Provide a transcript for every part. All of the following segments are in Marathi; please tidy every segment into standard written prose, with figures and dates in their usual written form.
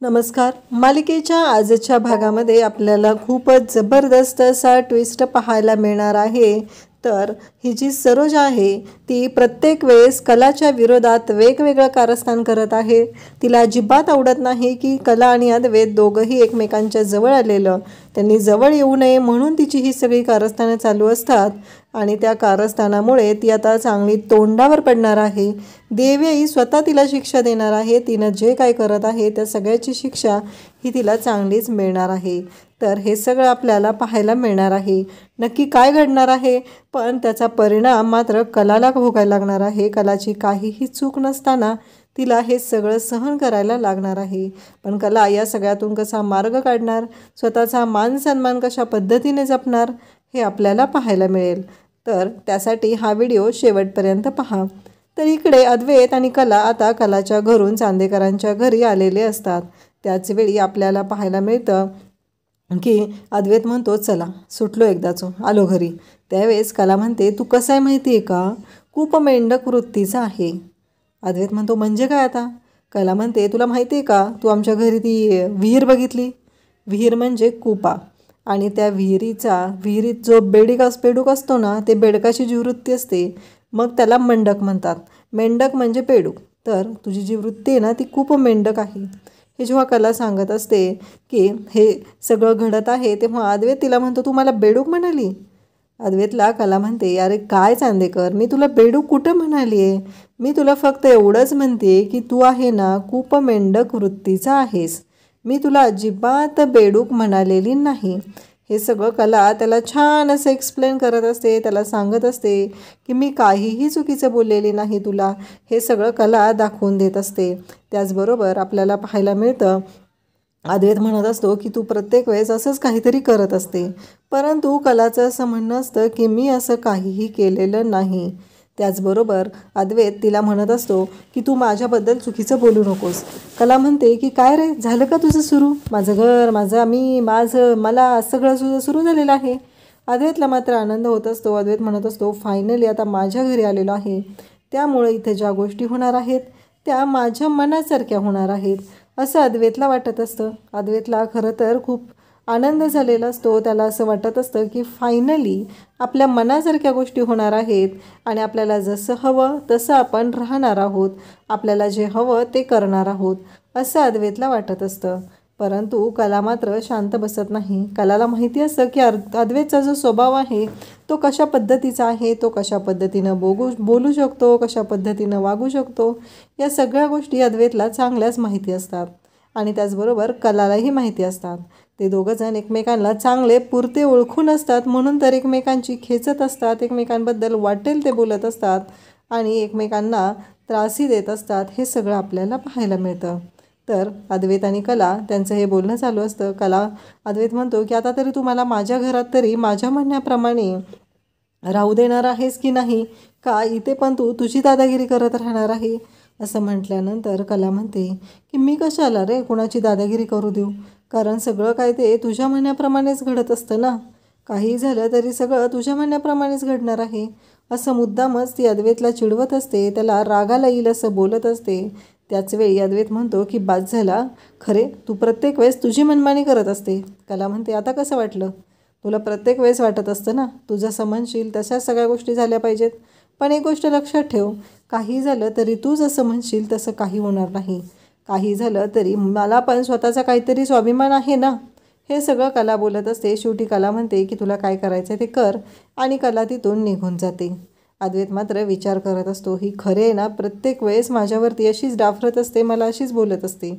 नमस्कार. मालिकेच्या आजच्या भागामध्ये आपल्याला खूपच जबरदस्त असा ट्विस्ट पाहायला मिळणार आहे. तर ही जी सरोज आहे ती प्रत्येक वेळेस कलाच्या विरोधात वेगवेगळं कारस्थान करत आहे. तिला अजिबात आवडत नाही की कला आणि अद्वैत दोघंही एकमेकांच्या जवळ आलेलं. त्यांनी जवळ येऊ नये म्हणून तिची ही सगळी कारस्थानं चालू असतात आणि त्या कारस्थानामुळे ती आता चांगली तोंडावर पडणार आहे. देवी स्वतः तिला शिक्षा देणार आहे. तिनं जे काय करत आहे त्या सगळ्याची शिक्षा ही तिला चांगलीच मिळणार आहे. तर हे सगळं आपल्याला पाहायला मिळणार आहे. नक्की काय घडणार आहे, पण त्याचा परिणाम मात्र कलाला भोगायला लागणार आहे. कलाची काहीही चूक नसताना तिला हे सगळं सहन करायला लागणार आहे. पण कला या सगळ्यातून कसा मार्ग काढणार, स्वतःचा मान सन्मान कशा पद्धतीने जपणार हे आपल्याला पाहायला मिळेल. तर त्यासाठी हा व्हिडिओ शेवटपर्यंत पहा. तर इकडे अद्वैत आणि कला आता कलाच्या घरून चांदेकरांच्या घरी आलेले असतात. त्याचवेळी आपल्याला पाहायला मिळतं की अद्वैत म्हणतो, चला सुटलो एकदाचो, आलो घरी. त्यावेळेस कला म्हणते, तू कसं आहे माहिती आहे का, खूप मेंढक वृत्तीचा आहे. अद्वैत म्हणतो, म्हणजे काय आता. कला म्हणते, तुला माहिती आहे का, तू आमच्या घरी ती विहीर बघितली. विहीर म्हणजे कुपा, आणि त्या विहिरीत जो बेडूक असतो ना, ते बेडकाची जी वृत्ती असते मग त्याला मंडक म्हणतात. मेंढक म्हणजे बेडूक. तर तुझी जी वृत्ती आहे ना ती खूप मेंढक आहे. हे जेव्हा कला सांगत असते की हे सगळं घडत आहे तेव्हा अद्वैत तिला म्हणतो, तू मला बेडूक म्हणाली. अद्वैतला कला म्हणते, अरे काय चांदेकर, मी तुला बेडूक कुठं म्हणाली आहे. मी तुला फक्त एवढंच म्हणते की तू आहे ना खूप मेंढक वृत्तीचा आहेस. मी तुला अजिबात बेडूक म्हणालेली नाही. हे सगळं कला त्याला छान असं एक्सप्लेन करत असते. त्याला सांगत असते की मी काहीही चुकीचं बोललेली नाही तुला. हे सगळं कला दाखवून देत असते. त्याचबरोबर आपल्याला पाहायला मिळतं अद्वैत म्हणत असतो की तू प्रत्येक वेळेस असंच काहीतरी करत असते. परंतु कलाचं असं म्हणणं असतं की मी असं काहीही केलेलं नाही. त्याचबरोबर अद्वैत तिला म्हणत असतो की तू माझ्याबद्दल चुकीचं बोलू नकोस. कला म्हणते की काय रे, झालं का तुझं सुरू, माझं घर, मला सगळं तुझं सुरू झालेलं आहे. अद्वैतला मात्र आनंद होत असतो. अद्वैत म्हणत असतो, फायनली आता माझ्या घरी आलेलो आहे, त्यामुळे इथे ज्या गोष्टी होणार आहेत त्या माझ्या मनासारख्या होणार आहेत असं अद्वैतला वाटत असतं. अद्वैतला खरं तर खूप आनंद झालेला असतो. त्याला असं वाटत असतं की फायनली आपल्या मनासारख्या गोष्टी होणार आहेत आणि आपल्याला जसं हवं तसं आपण राहणार आहोत, आपल्याला जे हवं ते करणार आहोत असं अद्वैतला वाटत असतं. परंतु कला मात्र शांत बसत नाही. कलाला माहिती असतं की अद्वैतचा जो स्वभाव आहे तो कशा पद्धतीचा आहे, तो कशा पद्धतीनं बोलू शकतो, कशा पद्धतीनं वागू शकतो, या सगळ्या गोष्टी अद्वैतला चांगल्याच माहिती असतात आणि त्याचबरोबर कलालाही माहिती असतात. ते दोघंजण एकमेकांना चांगले पुरते ओळखून असतात, म्हणून तर एकमेकांची खेचत असतात, एकमेकांबद्दल वाटेल ते बोलत असतात आणि एकमेकांना त्रासही देत असतात. हे सगळं आपल्याला पाहायला मिळतं. तर अद्वैत आणि कला त्यांचं हे बोलणं चालू असतं. अद्वैत म्हणतो की आता तरी तू मला माझ्या घरात तरी माझ्या म्हणण्याप्रमाणे राहू देणार आहेस की नाही, का इथे पण तू तुझी दादागिरी करत राहणार आहे. असं म्हटल्यानंतर कला म्हणते की मी कशाला रे कुणाची दादागिरी करू देऊ, कारण सगळं काय ते तुझ्या म्हणण्याप्रमाणेच घडत असतं ना. काही झालं तरी सगळं तुझ्या म्हणण्याप्रमाणेच घडणार आहे. असं मुद्दामच ती अद्वैतला चिडवत असते, त्याला रागाला येईल असं बोलत असते. त्याचवेळी अद्वैत म्हणतो की बाद झाला, खरे तू प्रत्येक वेळेस तुझी मनमानी करत असते. कला म्हणते, आता कसं वाटलं, तुला प्रत्येक वेळेस वाटत असतं ना तू जसं म्हणशील तशाच सगळ्या गोष्टी झाल्या पाहिजेत. पण एक गोष्ट लक्षात ठेव, काही झालं तरी तू जसं म्हणशील तसं काही होणार नाही. काही झालं तरी मला पण स्वतःचा काहीतरी स्वाभिमान आहे ना. हे सगळं कला बोलत असते. शेवटी कला म्हणते की तुला काय करायचं ते कर आणि कला तिथून निघून जाते. अद्वैत मात्र विचार करत असतो, ही खरे आहे ना, प्रत्येक वेळेस माझ्यावरती अशीच डाफरत असते, मला अशीच बोलत असते.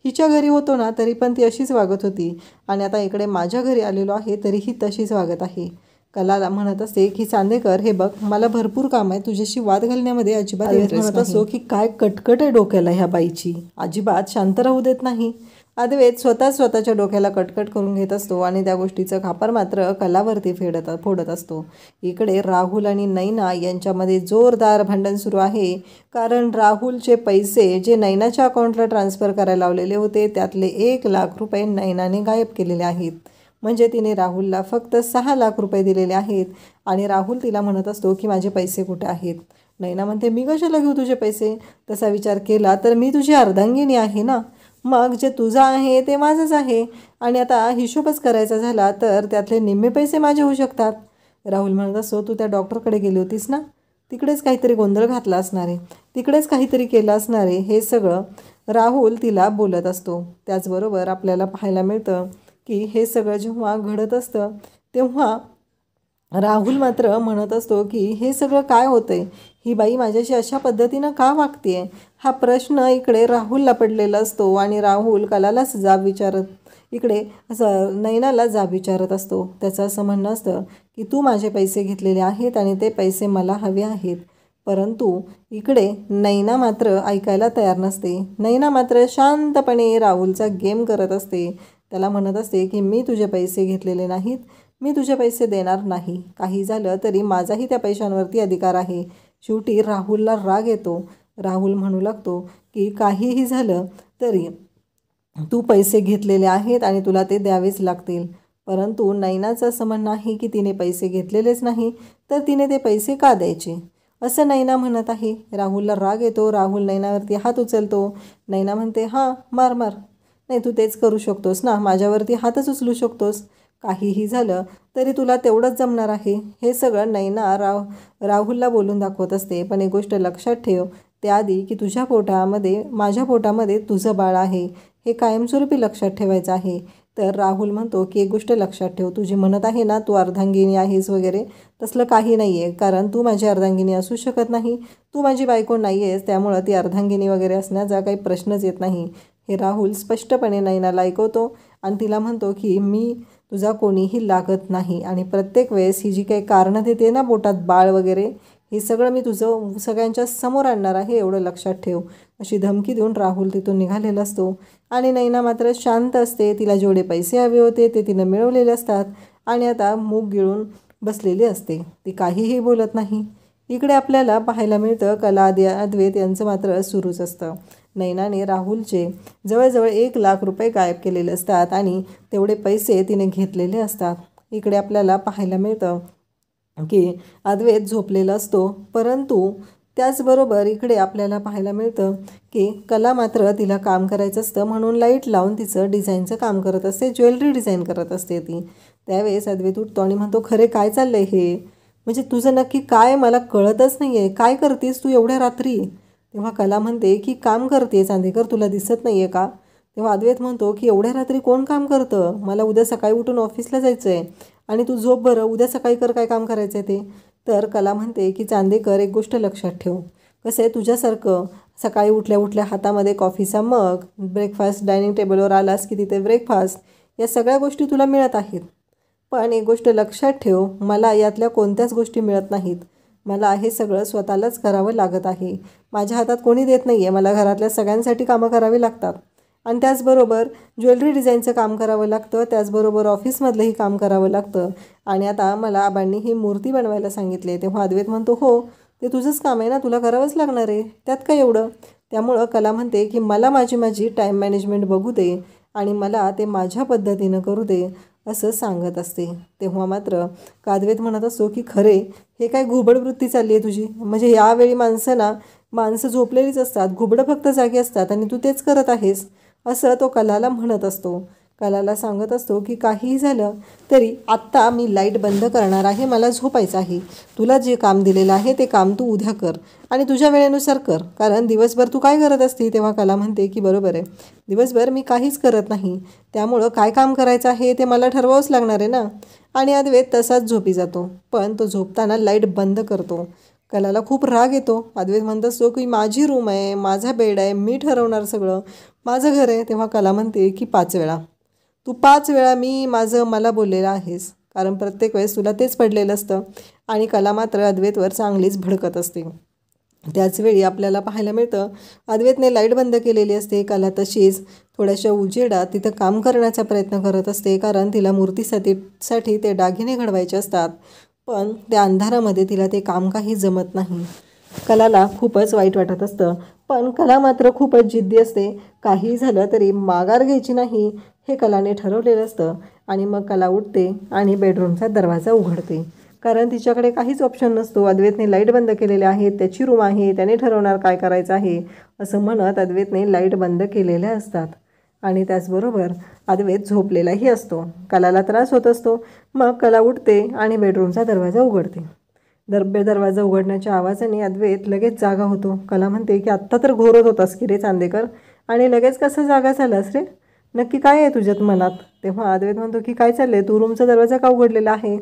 हिच्या घरी होतो ना तरी पण ती अशीच वागत होती आणि आता इकडे माझ्या घरी आलेलो आहे तरीही तशीच वागत आहे. कलाला म्हणत असते की चांदेकर, हे बघ, मला भरपूर काम आहे, तुझ्याशी वाद घालण्यामध्ये अजिबात इंटरेस्ट म्हणत असतो की काय कटकट आहे डोक्याला ह्या बाईची, अजिबात शांत राहू देत नाही. अद्वैत स्वतःच्या डोक्याला कटकट करून घेत असतो आणि त्या गोष्टीचं खापर मात्र कलावरती फोडत असतो. इकडे राहुल आणि नैना यांच्यामध्ये जोरदार भांडण सुरू आहे, कारण राहुलचे पैसे जे नैनाच्या अकाउंटला ट्रान्सफर करायला लावलेले होते त्यातले 1,00,000 रुपये नैनाने गायब केलेले आहेत. म्हणजे तिने राहुलला फक्त 6 लाख रुपये दिलेले आहेत आणि राहुल तिला म्हणत असतो की माझे पैसे कुठे आहेत. नैना म्हणते, मी कशाला घेऊ तुझे पैसे, तसा विचार केला तर मी तुझी अर्धांगिनी आहे ना, मग जे तुझं आहे ते माझंच आहे आणि आता हिशोबच करायचा झाला तर त्यातले निम्मे पैसे माझे होऊ शकतात. राहुल म्हणत असतो, तू त्या डॉक्टरकडे गेली होतीस ना, तिकडेच काहीतरी गोंधळ घातला असणार आहे, तिकडेच काहीतरी केलं असणार आहे, हे सगळं राहुल तिला बोलत असतो. त्याचबरोबर आपल्याला पाहायला मिळतं की हे सगळं जेव्हा घडत असतं तेव्हा राहुल मात्र म्हणत असतो की हे सगळं काय होतंय, ही बाई माझ्याशी अशा पद्धतीनं का वागते. हा प्रश्न इकडे राहुलला पडलेला असतो आणि राहुल कलालाच जाब विचारत इकडे असं नैनाला जाब विचारत असतो. त्याचं असं म्हणणं असतं की तू माझे पैसे घेतलेले आहेत आणि ते पैसे मला हवे आहेत. परंतु इकडे नैना मात्र ऐकायला तयार नसते. नैना मात्र शांतपणे राहुलचा गेम करत असते. त्याला म्हणत असते की मी तुझे पैसे घेतलेले नाहीत, मी तुझे पैसे देणार नाही. काही झालं तरी माझाही त्या पैशांवरती अधिकार आहे. शेवटी राहुलला राग येतो. राहुल म्हणू लागतो की काहीही झालं तरी तू पैसे घेतलेले आहेत आणि तुला ते द्यावेच लागतील. परंतु नैनाचं असं म्हणणं आहे की तिने पैसे घेतलेलेच नाही तर तिने ते पैसे का द्यायचे, असं नैना म्हणत आहे. राहुलला राग येतो. राहुल नैनावरती हात उचलतो. नैना म्हणते, हां मार मार, नाही तू तेच करू शकतोस ना, माझ्यावरती हातच उचलू शकतोस, काहीही झालं तरी तुला तेवढंच जमणार आहे. हे सगळं नैना राहुलला बोलून दाखवत असते. पण एक गोष्ट लक्षात ठेव, त्याआधी की तुझ्या पोटामध्ये माझ्या पोटामध्ये तुझं बाळ आहे, हे कायमस्वरूपी लक्षात ठेवायचं आहे. तर राहुल म्हणतो की एक गोष्ट लक्षात ठेव, तुझी म्हणत आहे ना तू अर्धांगिनी आहेस वगैरे, तसलं काही नाही आहे. कारण तू माझी अर्धांगिनी असू शकत नाही, तू माझी बायको नाही आहेस, त्यामुळं ती अर्धांगिनी वगैरे असण्याचा काही प्रश्नच येत नाही. हे राहुल स्पष्टपणे नैनाला ऐकवतो आणि तिला म्हणतो की मी तुझा कोणीही लागत नाही आणि प्रत्येक वेळेस ही जी काही कारणं देते ना, पोटात बाळ वगैरे, हे सगळं मी तुझं सगळ्यांच्या समोर आणणार आहे, एवढं लक्षात ठेव, अशी धमकी देऊन राहुल तिथून निघालेला असतो. आणि नैना मात्र शांत असते. तिला जेवढे पैसे हवे होते ते तिनं मिळवलेले असतात आणि आता मूग गिळून बसलेली असते. ती काहीही बोलत नाही. इकडे आपल्याला पाहायला मिळतं कला अद्वैत यांचं मात्र सुरूच असतं. नैनाने राहुलचे जवळजवळ 1,00,000 रुपये गायब केलेले असतात आणि तेवढे पैसे तिने घेतलेले असतात. इकडे आपल्याला पाहायला मिळतं की अद्वैत झोपलेला असतो. परंतु त्याचबरोबर इकडे आपल्याला पाहायला मिळतं की कला मात्र तिला काम करायचं असतं म्हणून लाईट लावून तिचं डिझाईनचं काम करत असते, ज्वेलरी डिझाईन करत असते ती. त्यावेळेस अद्वैत उठतो आणि म्हणतो, खरे काय चाललं आहे हे, म्हणजे तुझं नक्की काय मला कळतच नाही आहे, काय करतेस तू एवढ्या रात्री. तेव्हा कला म्हणते की काम करते चांदेकर, तुला दिसत नाही आहे का. तेव्हा अद्वैत म्हणतो की एवढ्या रात्री कोण काम करतं, मला उद्या सकाळी उठून ऑफिसला जायचं आहे आणि तू झोप बरं, उद्या सकाळी कर काय काम करायचं आहे ते. तर कला म्हणते की चांदेकर एक गोष्ट लक्षात ठेव, कसं आहे तुझ्यासारखं सकाळी उठल्या उठल्या हातामध्ये कॉफीचा मग, ब्रेकफास्ट डायनिंग टेबलवर आलास की तिथे ब्रेकफास्ट, या सगळ्या गोष्टी तुला मिळत आहेत. पण एक गोष्ट लक्षात ठेव, मला यातल्या कोणत्याच गोष्टी मिळत नाहीत. मला हे सगळं स्वतःलाच करावं लागत आहे. माझ्या हातात कोणी देत नाही आहे, मला घरातल्या सगळ्यांसाठी कामं करावी लागतात आणि त्याचबरोबर ज्वेलरी डिझाईनचं काम करावं लागतं, त्याचबरोबर ऑफिसमधलंही काम करावं लागतं आणि आता मला आबांनी ही मूर्ती बनवायला सांगितली आहे. तेव्हा अद्वैत म्हणतो, हो ते तुझंच काम आहे ना, तुला करावंच लागणार आहे, त्यात काय एवढं. त्यामुळं कला म्हणते की मला माझी टाईम मॅनेजमेंट बघू दे आणि मला ते माझ्या पद्धतीनं करू दे, असं सांगत असते. तेव्हा मात्र अद्वैत म्हणत असतो की खरे हे काय घुबड वृत्ती चालली आहे तुझी, म्हणजे यावेळी माणसं झोपलेलीच असतात, घुबडं फक्त जागी असतात आणि तू तेच करत आहेस, असं तो कलाला म्हणत असतो. कलाला सांगत असतो की काहीही झालं तरी आत्ता मी लाईट बंद करणार आहे, मला झोपायचं आहे, तुला जे काम दिलेलं आहे ते काम तू उद्या कर आणि तुझ्या वेळेनुसार कर, कारण दिवसभर तू काय करत असते. तेव्हा कला म्हणते की बरोबर आहे, दिवसभर मी काहीच करत नाही, त्यामुळं काय काम करायचं आहे ते मला ठरवावंच लागणार आहे ना. आणि अद्वैत तसाच झोपी जातो. पण तो झोपताना लाईट बंद करतो. कलाला खूप राग येतो. अद्वैत म्हणत असतो की माझी रूम आहे, माझा बेड आहे, मी ठरवणार सगळं, माझं घर आहे. तेव्हा कला म्हणते की 5 वेळा तू 5 वेळा मला बोललेलं आहेस, कारण प्रत्येक वेळेस तुला तेच पडलेलं असतं. आणि कला मात्र अद्वैतवर चांगलीच भडकत असते. त्याचवेळी आपल्याला पाहायला मिळतं अद्वैतने लाईट बंद केलेली असते. कला तशीच थोड्याशा उजेडात तिथं काम करण्याचा प्रयत्न करत असते, कारण तिला मूर्तीसाठी ते दागिने घडवायचे असतात. पण त्या अंधारामध्ये तिला ते काम काही जमत नाही. कलाला खूपच वाईट वाटत असतं, पण कला मात्र खूपच जिद्दी असते. काही झालं तरी माघार घ्यायची नाही, हे कलाने ठरवलेलं असतं. आणि मग कला उठते आणि बेडरूमचा दरवाजा उघडते, कारण तिच्याकडे काहीच ऑप्शन नसतो. अद्वैतने लाईट बंद केलेले आहेत, त्याची रूम आहे, त्याने ठरवणार काय करायचं आहे, असं म्हणत अद्वैतने लाईट बंद केलेल्या असतात. आणि त्याचबरोबर अद्वैत झोपलेलाही असतो. कलाला त्रास होत असतो. मग कला उठते आणि बेडरूमचा दरवाजा उघडते. दरवाजा उघडण्याच्या आवाजाने अद्वैत लगेच जागा होतो. कला म्हणते की आत्ता तर घोरत होतास की रे चांदेकर, आणि लगेच कसं जागा झालास रे? नक्की काय आहे तुझ्यात मनात? तेव्हा अद्वैत म्हणतो की काय चाललंय, तू रूमचा दरवाजा का उघडलेला आहे?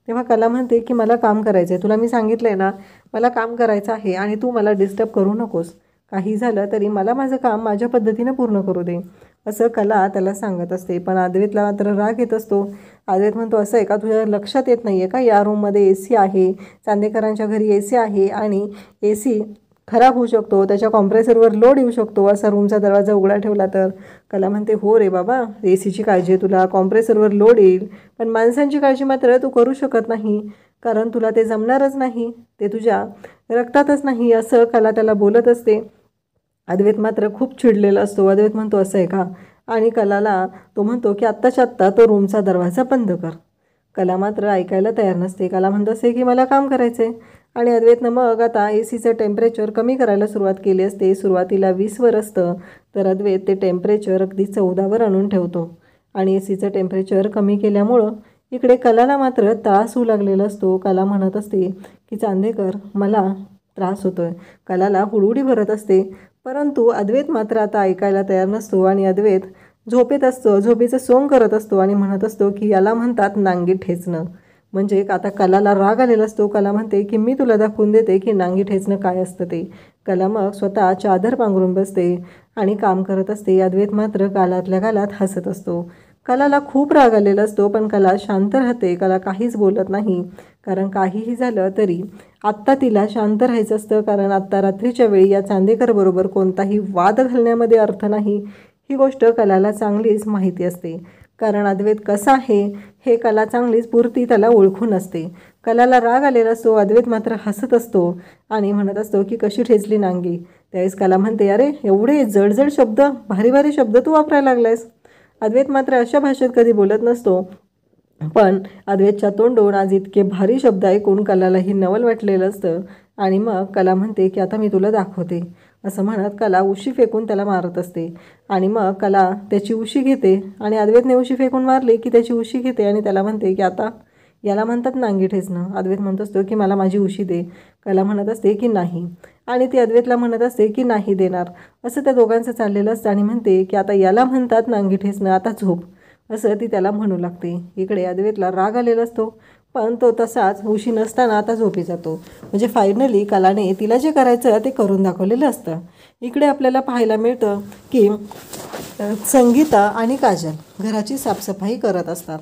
तेव्हा कला म्हणते की मला काम करायचं आहे, तुला मी सांगितलं आहे ना, मला काम करायचं आहे आणि तू मला डिस्टर्ब करू नकोस. काही झालं तरी मला माझं काम माझ्या पद्धतीनं पूर्ण करू दे, असं कला त्याला सांगत असते. पण अद्वैतला मात्र राग येत असतो. अद्वैत म्हणतो असं आहे का, तुझ्या लक्षात येत नाही आहे का, या रूममध्ये AC आहे, चांदेकरांच्या घरी AC आहे आणि AC खराब होऊ शकतो, त्याच्या कॉम्प्रेसरवर लोड येऊ शकतो, असा रूमचा दरवाजा उघडा ठेवला तर? कला म्हणते हो रे बाबा, ACची काळजी आहे तुला, कॉम्प्रेसरवर लोड येईल, पण माणसांची काळजी मात्र तू करू शकत नाही, कारण तुला ते जमणारच नाही, ते तुझ्या रक्तातच नाही, असं कला त्याला बोलत असते. अद्वैत मात्र खूप चिडलेला असतो. अद्वैत म्हणतो असं आहे का, आणि कलाला तो म्हणतो की आत्ताच्या आत्ता तो रूमचा दरवाजा बंद कर. कला मात्र ऐकायला तयार नसते. कला म्हणत असते की मला काम करायचं आहे. आणि अद्वैतनं मग आता ACचं टेम्परेचर कमी करायला सुरुवात केली असते. सुरुवातीला 20वर असतं, तर अद्वैत ते टेम्परेचर अगदी 14वर आणून ठेवतो. आणि ACचं टेम्परेचर कमी केल्यामुळं इकडे कलाला मात्र त्रास होऊ लागलेला असतो. कला म्हणत असते की चांदेकर मला त्रास होतो आहे. कलाला हुडहुडी भरत असते, परंतु अद्वैत मात्र आता ऐकायला तयार नसतो. आणि अद्वैत झोपेत असतो, झोपेचं सोंग करत असतो आणि म्हणत असतो की याला म्हणतात नांगी ठेचणं. म्हणजे आता कलाला राग आलेला असतो. कला म्हणते की मी तुला दाखवून देते की नांगी ठेचणं काय असतं ते. कला मग स्वतः चादर पांघरून बसते आणि काम करत असते. अद्वैत मात्र गालातल्या गालात हसत असतो. कलाला खूप राग आलेला असतो, पण कला शांत राहते. कला काहीच बोलत नाही, कारण काहीही झालं तरी आत्ता तिला शांत राहायचं असतं, कारण आत्ता रात्रीच्या वेळी या चांदेकरबरोबर कोणताही वाद घालण्यामध्ये अर्थ नाही, ही गोष्ट कलाला चांगलीच माहिती असते. कारण अद्वैत कसा आहे हे कला चांगलीच पुरती त्याला ओळखून असते. कलाला राग आलेला असतो. अद्वैत मात्र हसत असतो आणि म्हणत असतो की कशी ठेचली नांगी. त्यावेळेस कला म्हणते अरे एवढे जडजड शब्द, भारी भारी शब्द तू वापरायला लागलायस. अद्वैत मात्र अशा भाषेत कधी बोलत नसतो, पण अद्वैतच्या तोंडून आज इतके भारी शब्द ऐकून कलालाही नवल वाटलेलं असतं. आणि मग कला म्हणते की आता मी तुला दाखवते, असं म्हणत कला उशी फेकून त्याला मारत असते. आणि मग कला त्याची उशी घेते आणि अद्वैतने उशी फेकून मारली की त्याची उशी घेते आणि त्याला म्हणते की आता याला म्हणतात नांगी ठेचणं. अद्वैत म्हणत असतो की मला माझी उशी दे. कला म्हणत असते की नाही, आणि ती अद्वैतला म्हणत असते की नाही देणार. असं त्या दोघांचं चाललेलं असतं आणि म्हणते की आता याला म्हणतात नांगी ठेचणं, आता झोप, असं ती त्याला म्हणू लागते. इकडे अद्वैतला राग आलेला असतो, पण तो तसाच उशी नसताना आता झोपी जातो. म्हणजे फायनली कलाने तिला जे करायचं ते करून दाखवलेलं असतं. इकडे आपल्याला पाहायला मिळतं की संगीता आणि काजल घराची साफसफाई करत असतात.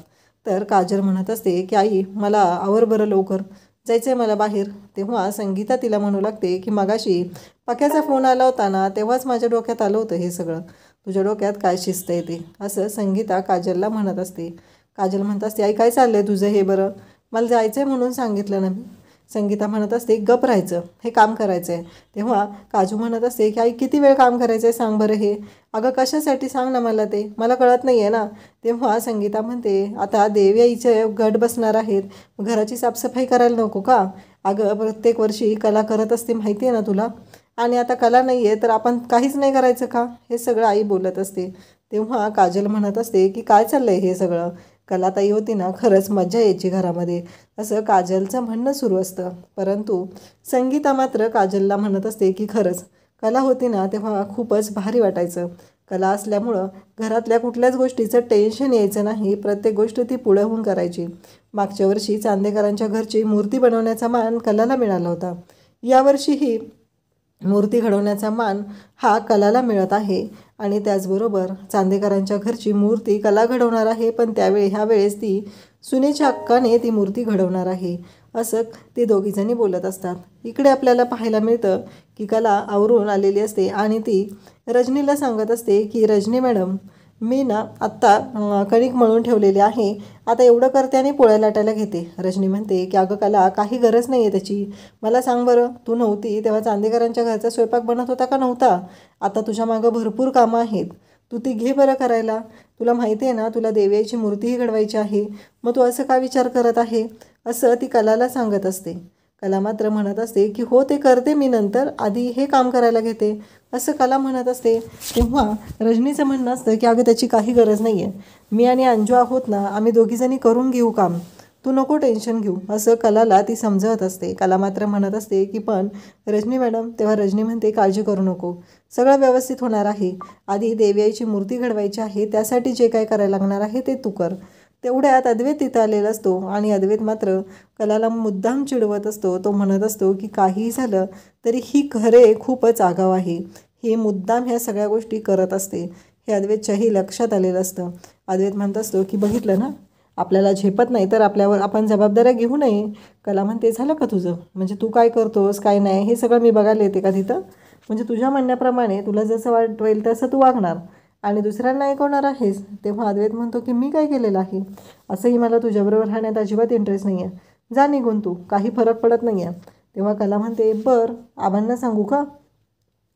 तर काजल म्हणत असते की आई मला आवर बरं, लवकर जायचं आहे मला बाहेर. तेव्हा संगीता तिला म्हणू लागते की मगाशी पक्याचा फोन आला होता ना, तेव्हाच माझ्या डोक्यात आलं होतं हे सगळं, तुझ्या डोक्यात काय शिस्त येते, असं संगीता काजलला म्हणत असते. काजल म्हणत असते आई काय चाललं आहे तुझं हे, बरं मला जायचं आहे म्हणून सांगितलं ना मी. संगीता म्हणत असते गप राहायचं, हे काम करायचं आहे. तेव्हा काजू म्हणत असते की आई किती वेळ काम करायचं आहे सांग बरं हे. अगं कशासाठी सांग ना मला, ते मला कळत नाही आहे ना. तेव्हा संगीता म्हणते आता देवी आईचे गट बसणार आहेत, घराची साफसफाई करायला नको का? अगं प्रत्येक वर्षी कला करत असते माहिती आहे ना तुला, आणि आता कला नाही आहे तर आपण काहीच नाही करायचं का? हे सगळं आई बोलत असते. तेव्हा काजल म्हणत असते की काय चाललं आहे हे सगळं, कलाताई होती ना खरंच मजा यायची घरामध्ये, असं काजलचं म्हणणं सुरू असतं. परंतु संगीता मात्र काजलला म्हणत असते की खरंच कला होती ना तेव्हा खूपच भारी वाटायचं. कला असल्यामुळं घरातल्या कुठल्याच गोष्टीचं टेन्शन यायचं नाही, प्रत्येक गोष्ट ती पुढे होऊन करायची. मागच्या वर्षी चांदेकरांच्या घरची मूर्ती बनवण्याचा मान कलाला मिळाला होता, यावर्षीही मूर्ती घडवण्याचा मान हा कलाला मिळत आहे. आणि त्याचबरोबर चांदेकरांच्या घरची मूर्ती कला घडवणार आहे, पण ह्यावेळेस ती सुनेच्या हक्काने ती मूर्ती घडवणार आहे, असं ते दोघीजणी बोलत असतात. इकडे आपल्याला पाहायला मिळतं की कला आवरून आलेली असते आणि ती रजनीला सांगत असते की रजनी मॅडम मी ना आत्ता कणिक मळून ठेवलेली आहे, आता एवढं करते आणि पोळ्या लाटायला घेते. रजनी म्हणते की अगं कला काही गरज नाही आहे त्याची, मला सांग बरं तू नव्हती तेव्हा चांदेकरांच्या घरचा स्वयंपाक बनत होता का नव्हता? आता तुझ्या मागं भरपूर कामं आहेत, तू ती घे बरं करायला. तुला माहिती आहे ना तुला देवीची मूर्तीही घडवायची आहे, मग तू असं का विचार करत आहे, असं ती कलाला सांगत असते. कला मात्र म्हणत असते की हो ते करते मी, नंतर आधी हे काम करायला घेते, असं कला म्हणत असते. तेव्हा रजनीचं म्हणणं असतं की अगं त्याची काही गरज नाही आहे, मी आणि अंजू आहोत ना, आम्ही दोघीजणी करून घेऊ काम, तू नको टेन्शन घेऊ, असं कलाला ती समजवत असते. कला मात्र म्हणत असते की पण रजनी मॅडम, तेव्हा रजनी म्हणते काळजी करू नको, सगळं व्यवस्थित होणार आहे, आधी देवयाईची मूर्ती घडवायची आहे, त्यासाठी जे काय करायला लागणार आहे ते तू कर. तेवढ्यात अद्वैत तिथं आलेला असतो आणि अद्वैत मात्र कलाला मुद्दाम चिडवत असतो. तो म्हणत असतो की काहीही झालं तरी ही खरे खूपच आगाव आहे, ही मुद्दाम ह्या सगळ्या गोष्टी करत असते, हे अद्वैतच्याही लक्षात आलेलं असतं. अद्वैत म्हणत असतो की बघितलं ना, आपल्याला झेपत नाही तर आपल्यावर आपण जबाबदाऱ्या घेऊ नये. कला म्हणते झालं का तुझं, म्हणजे तू काय करतोस काय नाही हे सगळं मी बघायला येते का तिथं, म्हणजे तुझ्या म्हणण्याप्रमाणे तुला जसं वाटेल तसं तू वागणार आणि दुसऱ्यांना ऐकवणार आहेस. तेव्हा अद्वैत म्हणतो की मी काय केलेलं आहे, असंही मला तुझ्याबरोबर राहण्यात अजिबात इंटरेस्ट नाही आहे, जा निघून तू, काही फरक पडत नाही आहे. तेव्हा कला म्हणते बरं आबांना सांगू का.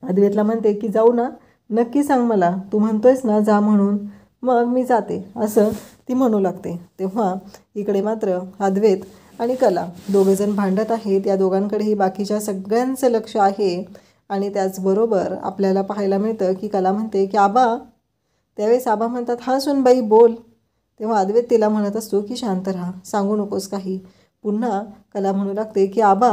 अद्वैतला म्हणते की जाऊ ना, नक्की सांग मला, तू म्हणतोयस ना जा म्हणून, मग मी जाते, असं ती म्हणू लागते. तेव्हा इकडे मात्र अद्वैत आणि कला दोघेजण भांडत आहेत. या दोघांकडेही बाकीच्या सगळ्यांचं लक्ष आहे आणि त्याचबरोबर आपल्याला पाहायला मिळतं की कला म्हणते की आबा, त्यावेळेस आबा म्हणतात हां सुनबाई बोल. तेव्हा अद्वैत तिला म्हणत असतो की शांत राहा, सांगू नकोस काही. पुन्हा कला म्हणू लागते की आबा,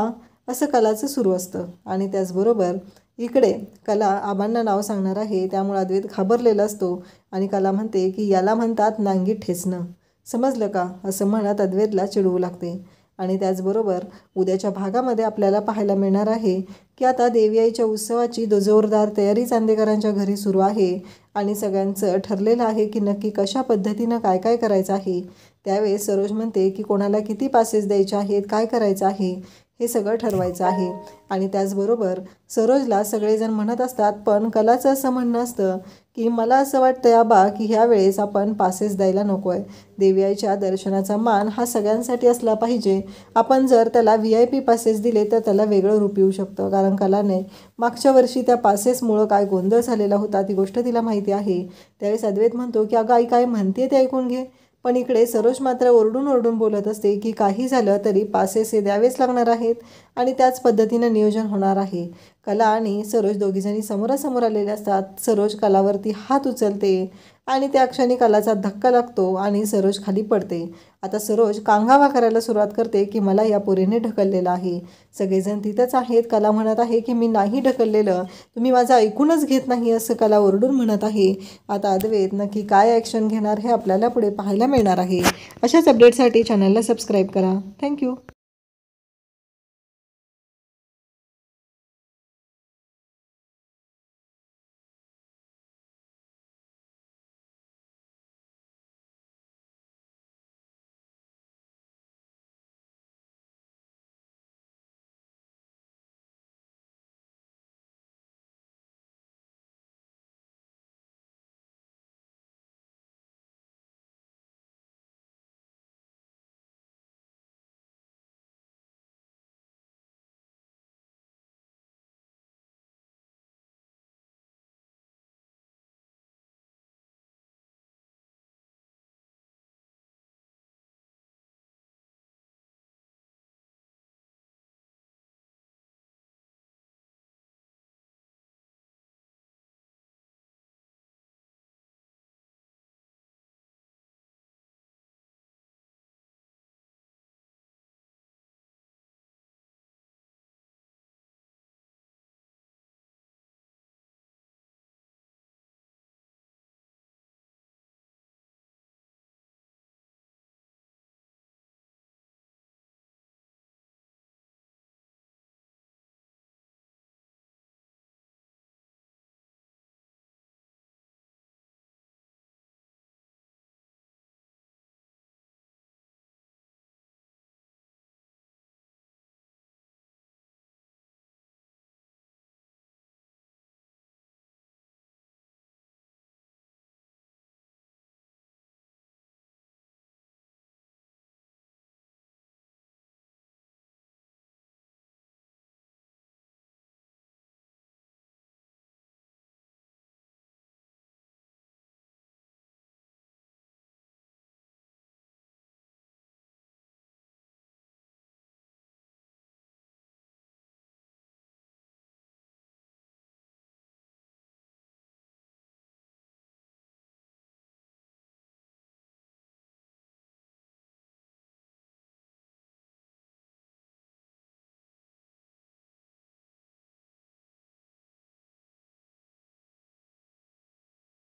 असं कलाचं सुरू असतं. आणि त्याचबरोबर इकडे कला आबांना नाव सांगणार आहे, त्यामुळे अद्वैत घाबरलेला असतो आणि कला म्हणते की याला म्हणतात नांगी ठेचणं, समजलं का, असं म्हणत अद्वैतला चिडवू लागते. आणि त्याचबरोबर उद्याच्या भागामध्ये आपल्याला पाहायला मिळणार आहे की आता देवयाईच्या उत्सवाची जोरदार तयारी चांदेकरांच्या घरी सुरू आहे आणि सगळ्यांचं ठरलेलं आहे की नक्की कशा पद्धतीनं काय काय करायचं आहे. त्यावेळेस सरोज म्हणते की कोणाला किती पासेस द्यायचे आहेत, काय करायचं आहे हे सगळं ठरवायचं आहे. आणि त्याचबरोबर सरोजला सगळेजण म्हणत असतात, पण कलाचं असं म्हणणं असतं की मला असं वाटतं आबा की ह्या वेळेस आपण पासेस द्यायला नको आहे, देवयाईच्या दर्शनाचा मान हा सगळ्यांसाठी असला पाहिजे, आपण जर त्याला VIP पासेस दिले तर त्याला वेगळं रूप येऊ शकतं. कारण कलाने मागच्या वर्षी त्या पासेसमुळं काय गोंधळ झालेला होता ती गोष्ट तिला माहिती आहे. त्यावेळेस अद्वैत म्हणतो की अगं आई काय म्हणते ते ऐकून घे. पण इकडे सरोज मात्र ओरडून ओरडून बोलत असते की काही झालं तरी पासेस हे द्यावेच लागणार आहेत आणि त्याच पद्धतीनं नियोजन होणार आहे. कला आणि सरोज दोघीजणी समोरासमोर आलेले असतात. सरोज कलावरती हात उचलते आणि त्या क्षणी कलाचा धक्का लागतो आणि सरोज खाली पडते. आता सरोज कांगावा करायला सुरुवात करते की मला या पोरीने ढकललेलं आहे. सगळेजण तिथंच आहेत. कला म्हणत आहे की मी नाही ढकललेलं, तुम्ही माझं ऐकूनच घेत नाही, असं कला ओरडून म्हणत आहे. आता अद्वैत नक्की काय ॲक्शन घेणार हे आपल्याला पुढे पाहायला मिळणार आहे. अशाच अपडेटसाठी चॅनलला सबस्क्राईब करा. थँक्यू.